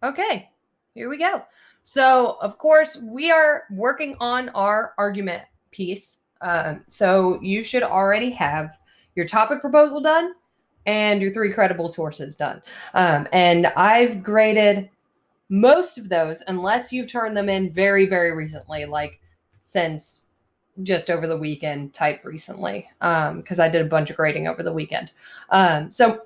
Okay, here we go. So, of course, we are working on our argument piece. So, you should already have your topic proposal done and your 3 credible sources done. And I've graded most of those, unless you've turned them in very, very recently, like since just over the weekend type recently, because I did a bunch of grading over the weekend. So,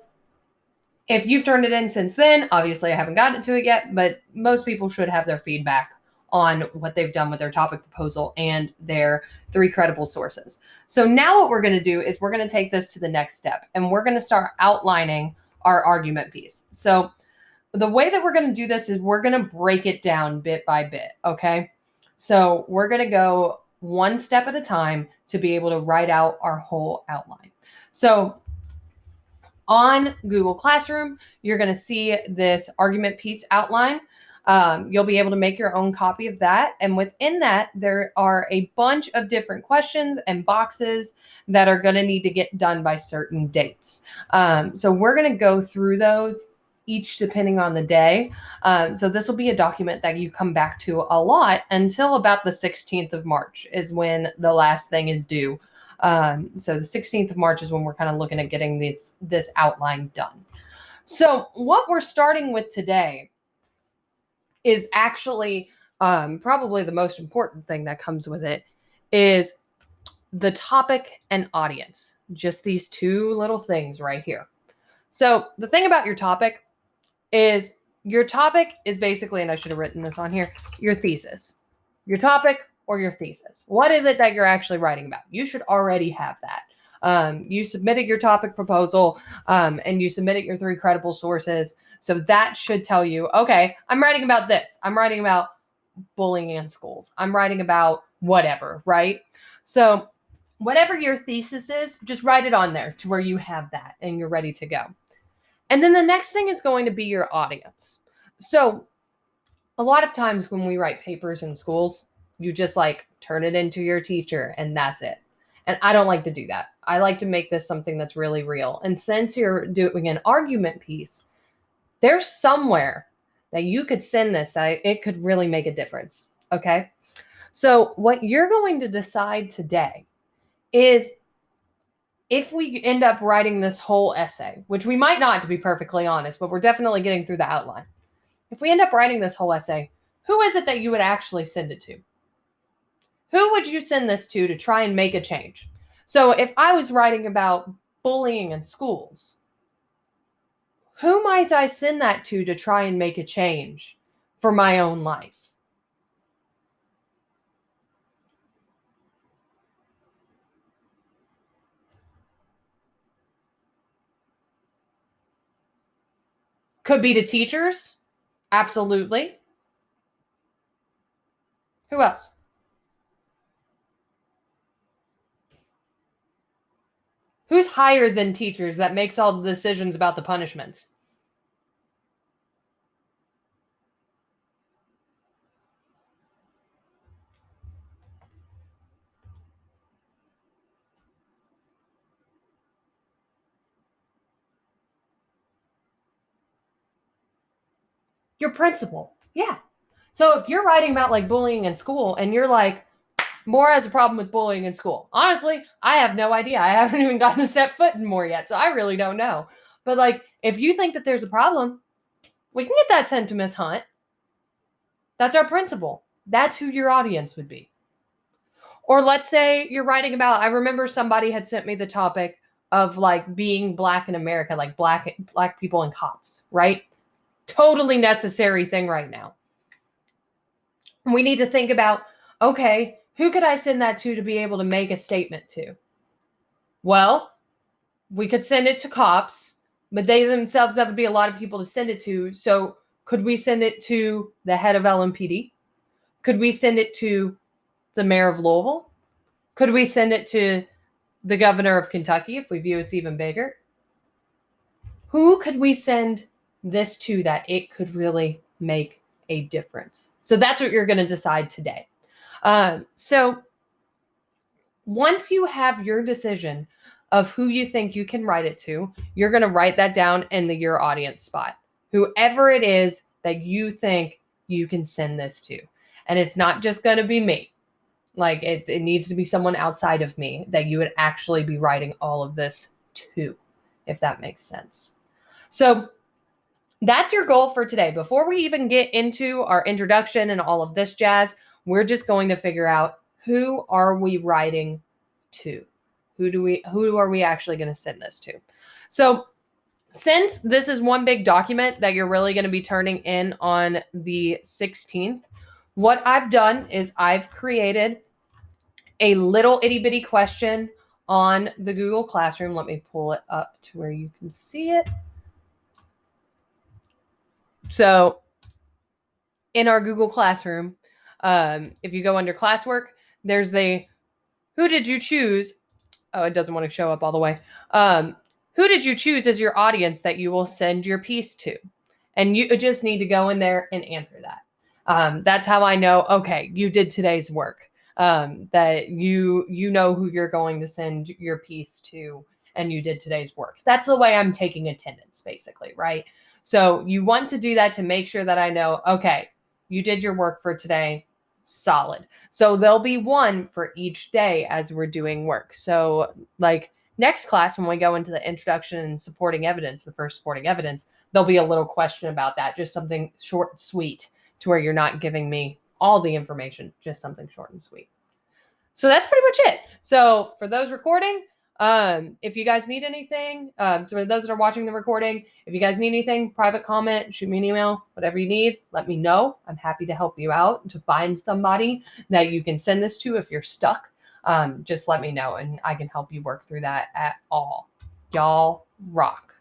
if you've turned it in since then, obviously I haven't gotten to it yet, but most people should have their feedback on what they've done with their topic proposal and their 3 credible sources. So now what we're going to do is we're going to take this to the next step and we're going to start outlining our argument piece. So the way that we're going to do this is we're going to break it down bit by bit, okay? So we're going to go one step at a time to be able to write out our whole outline. So on Google Classroom, you're going to see this argument piece outline. You'll be able to make your own copy of that. And within that, there are a bunch of different questions and boxes that are going to need to get done by certain dates. So we're going to go through those each depending on the day. So this will be a document that you come back to a lot until about the 16th of March is when the last thing is due. So the 16th of March is when we're kind of looking at getting this outline done. So what we're starting with today is actually probably the most important thing that comes with it is the topic and audience. Just these 2 little things right here. So the thing about your topic is basically, and I should have written this on here, your thesis. Your topic or your thesis. What is it that you're actually writing about? You should already have that. You submitted your topic proposal and you submitted your 3 credible sources. So that should tell you, okay, I'm writing about this. I'm writing about bullying in schools. I'm writing about whatever, right? So whatever your thesis is, just write it on there to where you have that and you're ready to go. And then the next thing is going to be your audience. So a lot of times when we write papers in schools, you just like turn it into your teacher and that's it. And I don't like to do that. I like to make this something that's really real. And since you're doing an argument piece, there's somewhere that you could send this that it could really make a difference. Okay. So what you're going to decide today is if we end up writing this whole essay, which we might not, to be perfectly honest, but we're definitely getting through the outline. If we end up writing this whole essay, who is it that you would actually send it to? Who would you send this to try and make a change? So if I was writing about bullying in schools, who might I send that to try and make a change for my own life? Could be to teachers. Absolutely. Who else? Who's higher than teachers that makes all the decisions about the punishments? Your principal. Yeah. So if you're writing about like bullying in school and you're like, Moore has a problem with bullying in school. Honestly, I have no idea. I haven't even gotten to step foot in Moore yet, so I really don't know. But like, if you think that there's a problem, we can get that sent to Miss Hunt. That's our principal. That's who your audience would be. Or let's say you're writing about, I remember somebody had sent me the topic of like being black in America, like black people and cops, right? Totally necessary thing right now. We need to think about, okay, who could I send that to be able to make a statement to? Well, we could send it to cops, but they themselves, that would be a lot of people to send it to. So could we send it to the head of LMPD? Could we send it to the mayor of Louisville? Could we send it to the governor of Kentucky if we view it's even bigger? Who could we send this to that it could really make a difference? So that's what you're going to decide today. So once you have your decision of who you think you can write it to, you're going to write that down in your audience spot. Whoever it is that you think you can send this to. And it's not just going to be me. Like it needs to be someone outside of me that you would actually be writing all of this to, if that makes sense. So that's your goal for today. Before we even get into our introduction and all of this jazz, we're just going to figure out, who are we writing to? Who are we actually going to send this to? So since this is one big document that you're really going to be turning in on the 16th, what I've done is I've created a little itty bitty question on the Google Classroom. Let me pull it up to where you can see it. So in our Google Classroom, if you go under classwork, there's the who did you choose? Oh, it doesn't want to show up all the way. Who did you choose as your audience that you will send your piece to? And you just need to go in there and answer that. That's how I know, okay, you did today's work. That you know who you're going to send your piece to, and you did today's work. That's the way I'm taking attendance, basically, right? So you want to do that to make sure that I know, okay, you did your work for today, solid. So there'll be one for each day as we're doing work. So like next class, when we go into the introduction and supporting evidence, the first supporting evidence, there'll be a little question about that, just something short and sweet to where you're not giving me all the information, just something short and sweet. So that's pretty much it. So for those recording, if you guys need anything, so for those that are watching the recording, if you guys need anything, private comment, shoot me an email, whatever you need, let me know. I'm happy to help you out, to find somebody that you can send this to if you're stuck. Just let me know and I can help you work through that at all. Y'all rock.